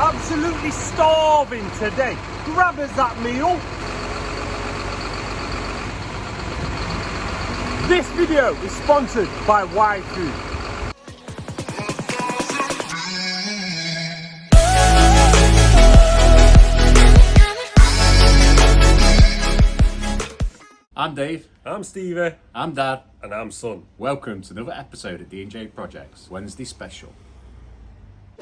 Absolutely starving today. Grab us that meal. This video is sponsored by YFOOD. I'm Dave. I'm Stevie. I'm Dad. And I'm Son. Welcome to another episode of D&J Projects Wednesday Special.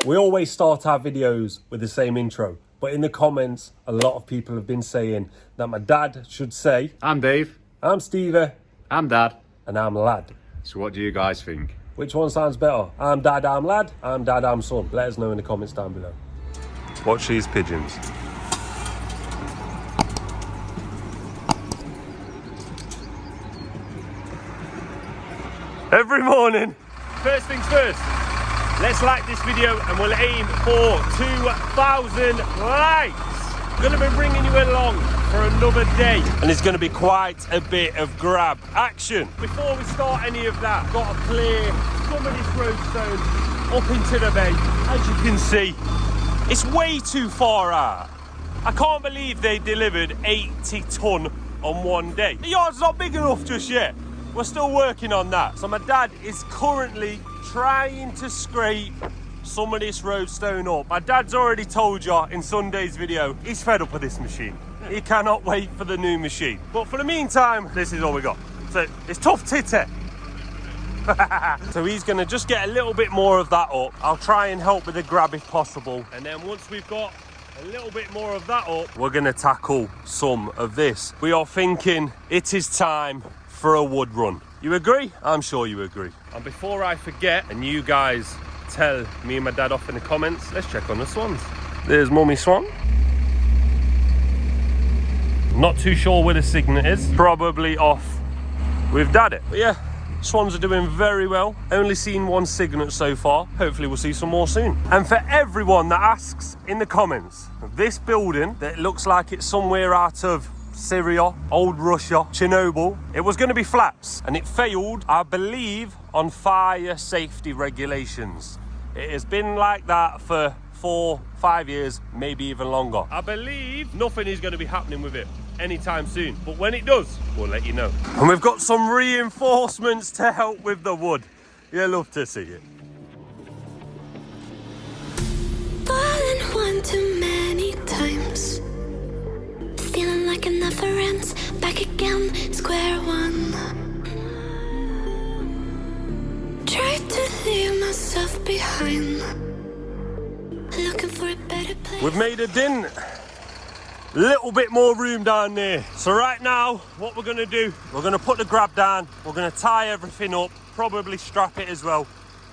We always start our videos with the same intro, but in the comments, a lot of people have been saying that my dad should say, I'm Dave. I'm Stevie. I'm Dad. And I'm Lad. So what do you guys think? Which one sounds better? I'm Dad, I'm Lad. I'm Dad, I'm Son. Let us know in the comments down below. Watch these pigeons. Every morning. First things first, let's like this video and we'll aim for 2,000 likes. Gonna be bringing you along for another day. And it's gonna be quite a bit of grab action. Before we start any of that, gotta clear some of this roadstone up into the bay. As you can see, it's way too far out. I can't believe they delivered 80 ton on one day. The yard's not big enough just yet. We're still working on that. So my dad is currently trying to scrape some of this roadstone up. My dad's already told you in Sunday's video, he's fed up with this machine. He cannot wait for the new machine. But for the meantime, this is all we got. So it's tough titty. So he's gonna just get a little bit more of that up. I'll try and help with the grab if possible. And then once we've got a little bit more of that up, we're gonna tackle some of this. We are thinking it is time for a wood run. You agree? I'm sure you agree. And before I forget, and you guys tell me and my dad off in the comments, let's check on the swans. There's Mummy Swan. Not too sure where the signet is. Probably off with Daddy. But yeah, swans are doing very well. Only seen one signet so far. Hopefully we'll see some more soon. And for everyone that asks in the comments, this building that looks like it's somewhere out of Syria, old Russia, Chernobyl, it was going to be flats and it failed, I believe, on fire safety regulations. It has been like that for 4-5 years, maybe even longer. I believe nothing is going to be happening with it anytime soon, but when it does, we'll let you know. And we've got some reinforcements to help with the wood. You'll love to see it. Fallen one too many times, feeling like it never ends, back again, square one. Try to leave myself behind, looking for a better place. We've made a dent. Little bit more room down there. So right now, what we're gonna do, we're gonna put the grab down, we're gonna tie everything up, probably strap it as well,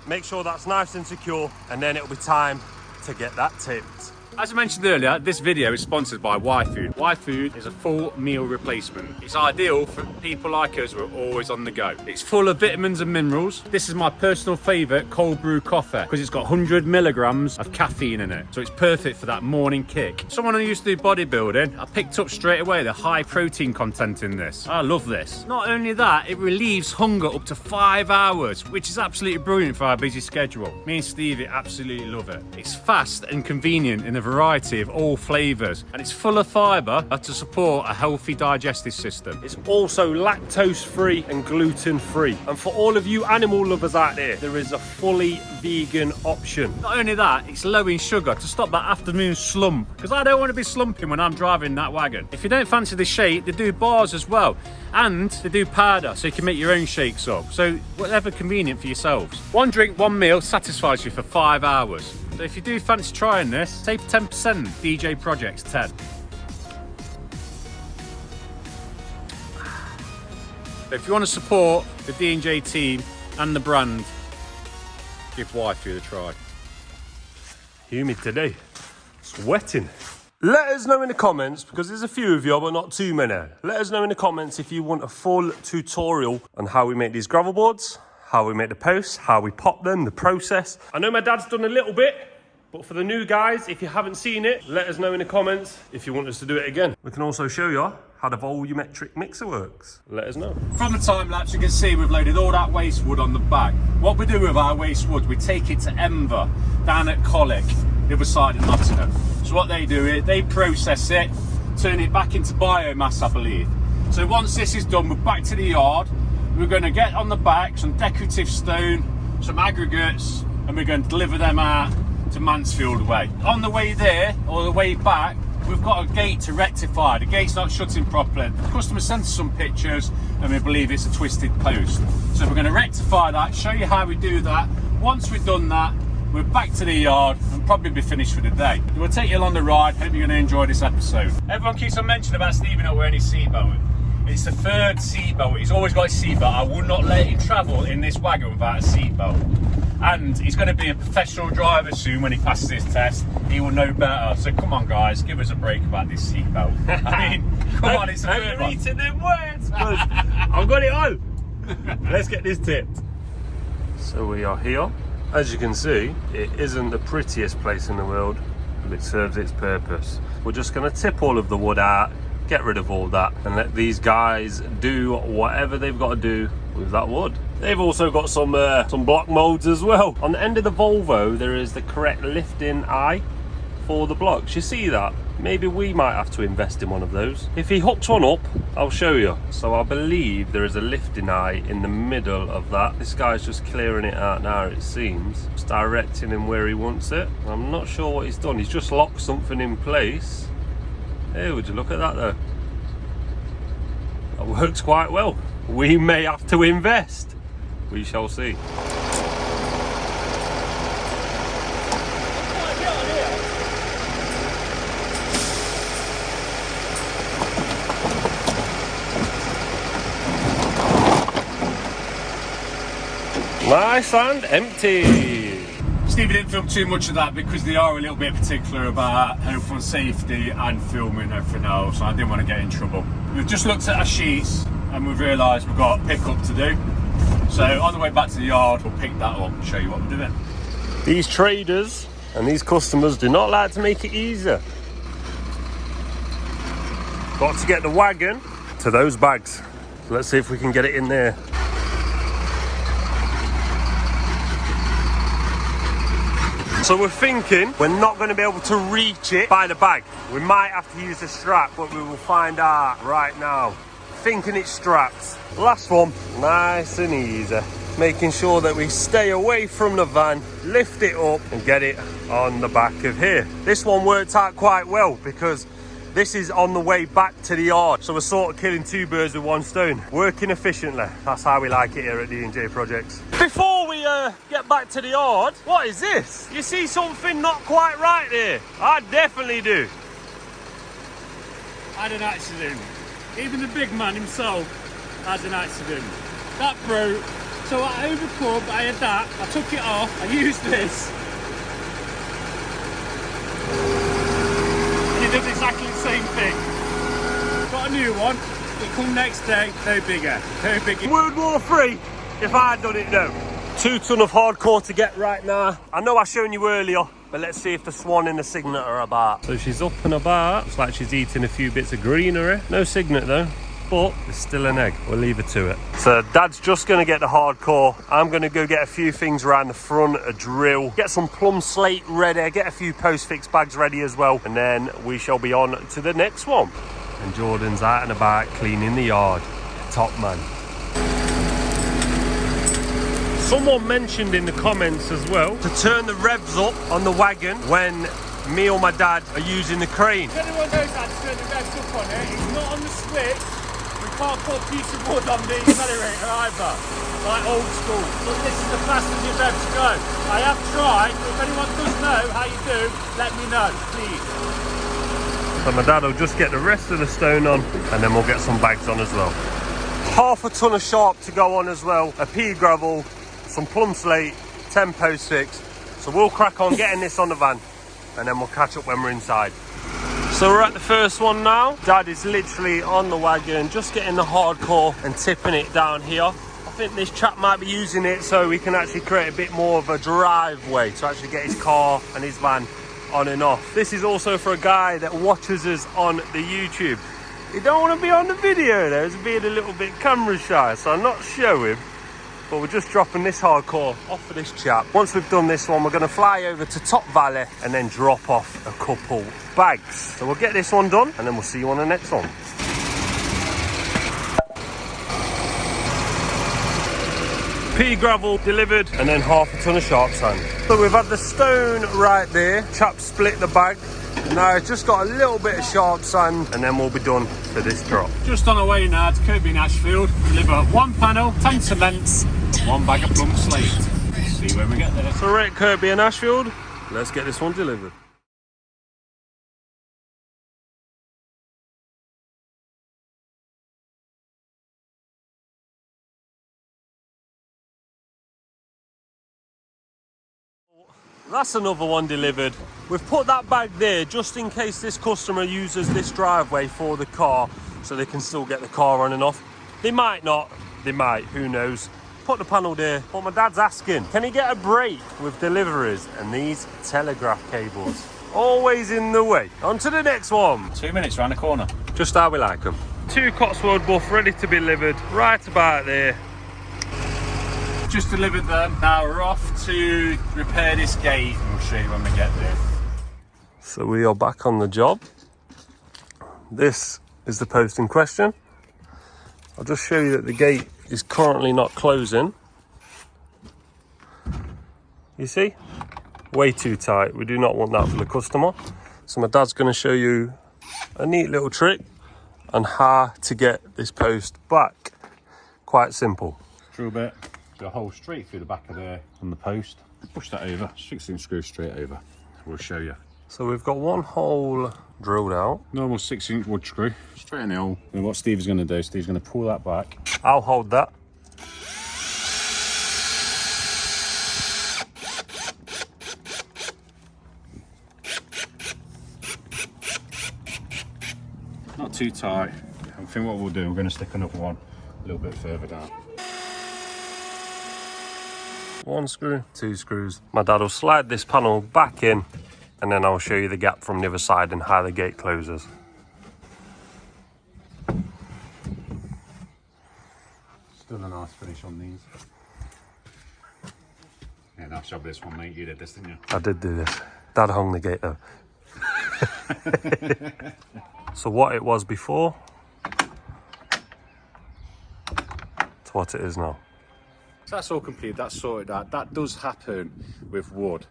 make sure that's nice and secure, and then it'll be time to get that tipped. As I mentioned earlier, this video is sponsored by YFOOD. YFOOD is a full meal replacement. It's ideal for people like us who are always on the go. It's full of vitamins and minerals. This is my personal favourite cold brew coffee because it's got 100 milligrams of caffeine in it. So it's perfect for that morning kick. Someone who used to do bodybuilding, I picked up straight away the high protein content in this. I love this. Not only that, it relieves hunger up to 5 hours, which is absolutely brilliant for our busy schedule. Me and Stevie absolutely love it. It's fast and convenient in a variety of all flavours, and it's full of fibre to support a healthy digestive system. It's also lactose free and gluten free. And for all of you animal lovers out there, there is a fully vegan option. Not only that, it's low in sugar to stop that afternoon slump, because I don't want to be slumping when I'm driving that wagon. If you don't fancy the shake, they do bars as well, and they do powder so you can make your own shakes up. So whatever convenient for yourselves. One drink, one meal satisfies you for 5 hours. So if you do fancy trying this, save 10%, DJ Projects 10. But if you want to support the D&J team and the brand, give YFOOD a try. Humid today, sweating. Let us know in the comments, because there's a few of you, but not too many. Let us know in the comments if you want a full tutorial on how we make these gravel boards, how we make the posts, how we pop them, the process. I know my dad's done a little bit, but for the new guys, if you haven't seen it, let us know in the comments if you want us to do it again. We can also show you how the volumetric mixer works. Let us know. From the time lapse, you can see we've loaded all that waste wood on the back. What we do with our waste wood, we take it to Enver down at Colic. the other side of Nottingham. So what they do is they process it, turn it back into biomass, I believe. So once this is done, we're back to the yard. We're going to get on the back some decorative stone, some aggregates, and we're going to deliver them out to Mansfield way. On the way there, or the way back, we've got a gate to rectify. The gate's not shutting properly. The customer sent us some pictures and we believe it's a twisted post. So we're going to rectify that, show you how we do that. Once we've done that, we're back to the yard and probably be finished for the day. We'll take you along the ride. Hope you're going to enjoy this episode. Everyone keeps on mentioning about Stephen not wearing his seatbelt. It's the third seatbelt. He's always got his seatbelt. I will not let him travel in this wagon without a seatbelt. And he's going to be a professional driver soon when he passes his test. He will know better. So come on, guys, give us a break about this seatbelt. I mean, come on, it's a third one. Eating them words, I've got it on. Let's get this tipped. So we are here. As you can see, it isn't the prettiest place in the world, but it serves its purpose. We're just going to tip all of the wood out, get rid of all that, and let these guys do whatever they've got to do with that wood. They've also got some block molds as well. On the end of the Volvo, there is the correct lifting eye for the blocks. You see that? Maybe we might have to invest in one of those. If he hooks one up, I'll show you. So I believe there is a lifting eye in the middle of that. This guy's just clearing it out now, it seems. Just directing him where he wants it. I'm not sure what he's done. He's just locked something in place. Hey, would you look at that though? That works quite well. We may have to invest. We shall see. Nice and empty. Stevie didn't film too much of that because they are a little bit particular about health and safety and filming and everything else. So I didn't want to get in trouble. We've just looked at our sheets and we've realised we've got a pick-up to do. So on the way back to the yard, we'll pick that up and show you what we're doing. These traders and these customers do not like to make it easier. Got to get the wagon to those bags. So let's see if we can get it in there. So we're thinking we're not going to be able to reach it by the bag. We might have to use a strap, but we will find out right now. Thinking it's strapped. Last one, nice and easy. Making sure that we stay away from the van, lift it up and get it on the back of here. This one worked out quite well because this is on the way back to the yard. So we're sort of killing two birds with one stone. Working efficiently. That's how we like it here at D&J Projects. Before we get back to the yard, what is this? You see something not quite right there? I definitely do. I had an accident. Even the big man himself has an accident. That broke. So I overcome, I had that, I took it off, I used this. And it does exactly the same thing. Got a new one, it come next day, no bigger, no bigger. World War III, if I had done it now. 2 ton of hardcore to get right now. I know I shown you earlier, but let's see if the swan and the signet are about. So she's up and about. Looks like she's eating a few bits of greenery. No signet though, but there's still an egg. We'll leave her to it. So Dad's just gonna get the hardcore. I'm gonna go get a few things around the front, a drill, get some plumb slate ready, get a few post-fix bags ready as well, and then we shall be on to the next one. And Jordan's out and about cleaning the yard. Top man. Someone mentioned in the comments as well to turn the revs up on the wagon when me or my dad are using the crane. If anyone knows how to turn the revs up on it, it's not on the switch. We can't put a piece of wood on the accelerator either, like old school. But this is the fastest your revs go. I have tried, but if anyone does know how you do, let me know, please. So my dad will just get the rest of the stone on and then we'll get some bags on as well. Half a ton of sharp to go on as well, a pea gravel, some plumb slate, 10 post fix. So we'll crack on getting this on the van and then we'll catch up when we're inside. So we're at the first one now. Dad is literally on the wagon, just getting the hardcore and tipping it down here. I think this chap might be using it so we can actually create a bit more of a driveway to actually get his car and his van on and off. This is also for a guy that watches us on the YouTube. He don't want to be on the video though, he's being a little bit camera shy, so I'm not show him. but we're just dropping this hardcore off for this chap. Once we've done this one, we're going to fly over to Top Valley and then drop off a couple bags. So we'll get this one done and then we'll see you on the next one. Pea gravel delivered and then half a ton of sharp sand. So we've had the stone right there. Chap split the bag. Now it's just got a little bit of sharp sand and then we'll be done for this drop. Just on our way now to Kirby and Ashfield. Deliver 1 panel, 10 cements, 1 bag of plum slate. See when we get there. So we're at Kirby and Ashfield. Let's get this one delivered. That's another one delivered. We've put that bag there just in case this customer uses this driveway for the car so they can still get the car on and off. They might not, they might, who knows. Put the panel there. But my dad's asking, can he get a break with deliveries and these telegraph cables? Always in the way. On to the next one. 2 minutes round the corner. Just how we like them. 2 Cotswold buff ready to be delivered right about there. Just delivered them. Now we're off to repair this gate and we'll show you when we get there. So we are back on the job. This is the post in question. I'll just show you that the gate is currently not closing. You see? Way too tight. We do not want that for the customer. So my dad's going to show you a neat little trick on how to get this post back. Quite simple. Screw bit. A hole straight through the back of there on the post. Push that over, 16 screws straight over. We'll show you. So we've got 1 hole drilled out. Normal 6-inch wood screw, straight in the hole. And what Steve's going to do, Steve's going to pull that back. I'll hold that. Not too tight. I think what we'll do, we're going to stick another one a little bit further down. 1 screw, 2 screws. My dad will slide this panel back in and then I'll show you the gap from the other side and how the gate closes. Still a nice finish on these. Yeah, nice job this one, mate. You did this, didn't you? I did do this. Dad hung the gate though. So what it was before to what it is now. So that's all complete, that's sorted out. That does happen with wood.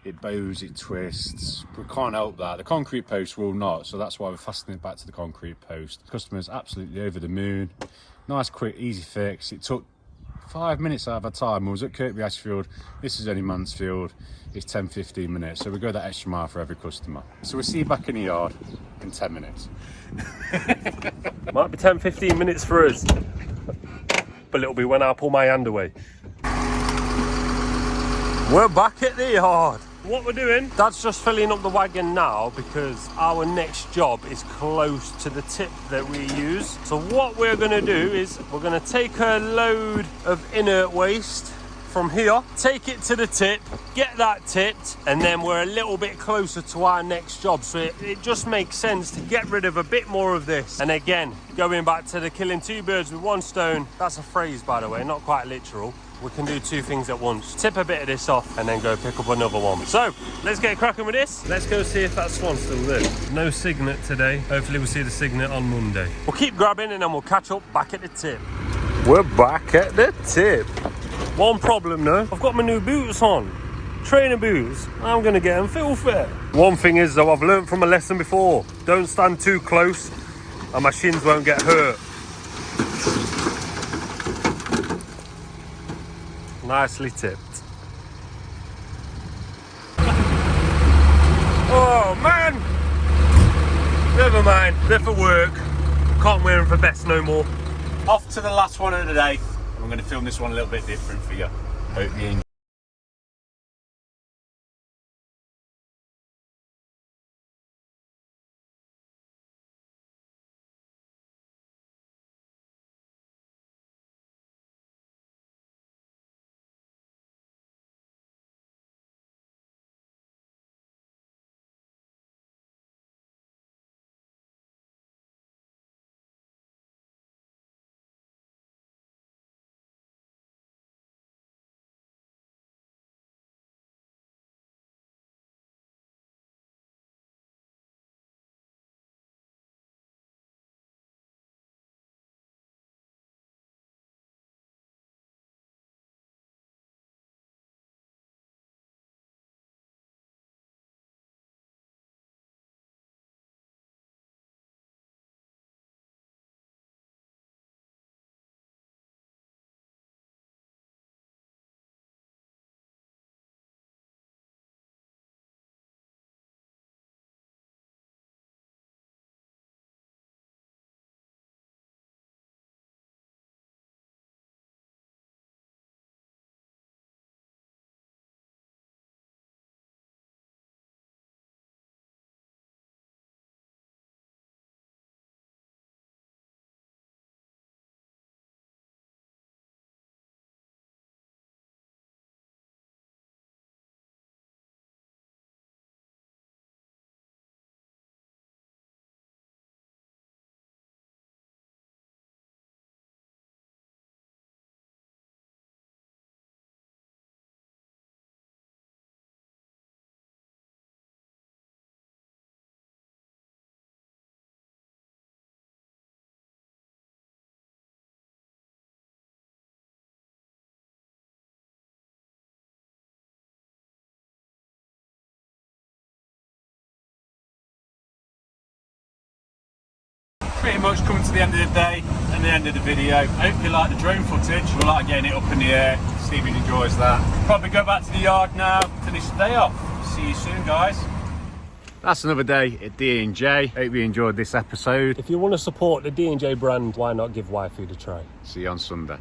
It bows, it twists. We can't help that. The concrete post will not, so that's why we're fastening it back to the concrete post. The customer's absolutely over the moon. Nice, quick, easy fix. It took 5 minutes out of our time. We was at Kirby Ashfield. This is only Mansfield. It's 10-15 minutes, so we go that extra mile for every customer. So we'll see you back in the yard in 10 minutes. Might be 10-15 minutes for us, but it'll be when I pull my hand away. We're back at the yard. What we're doing, Dad's just filling up the wagon now because our next job is close to the tip that we use. So what we're going to do is we're going to take a load of inert waste from here, take it to the tip, get that tipped, and then we're a little bit closer to our next job. So it just makes sense to get rid of a bit more of this. And again, going back to the killing 2 birds with 1 stone, that's a phrase, by the way, not quite literal. We can do 2 things at once. Tip a bit of this off and then go pick up another one. So let's get cracking with this. Let's go see if that swan's still there. No signet today. Hopefully we'll see the signet on Monday. We'll keep grabbing and then we'll catch up back at the tip. We're back at the tip. One problem though, I've got my new boots on. Trainer boots. I'm gonna get them filthy. One thing is though, I've learned from a lesson before. Don't stand too close and my shins won't get hurt. Nicely tipped. Oh man! Never mind, they're for work. Can't wear them for best no more. Off to the last one of the day. I'm going to film this one a little bit different for you. Hope you enjoy. pretty much coming to the end of the day and the end of the video. I hope you like the drone footage. We like getting it up in the air. Stephen enjoys that. Probably go back to the yard now, finish the day off. See you soon, guys. That's another day at D&J. Hope you enjoyed this episode. If you want to support the D&J brand, why not give YFOOD a try? See you on Sunday.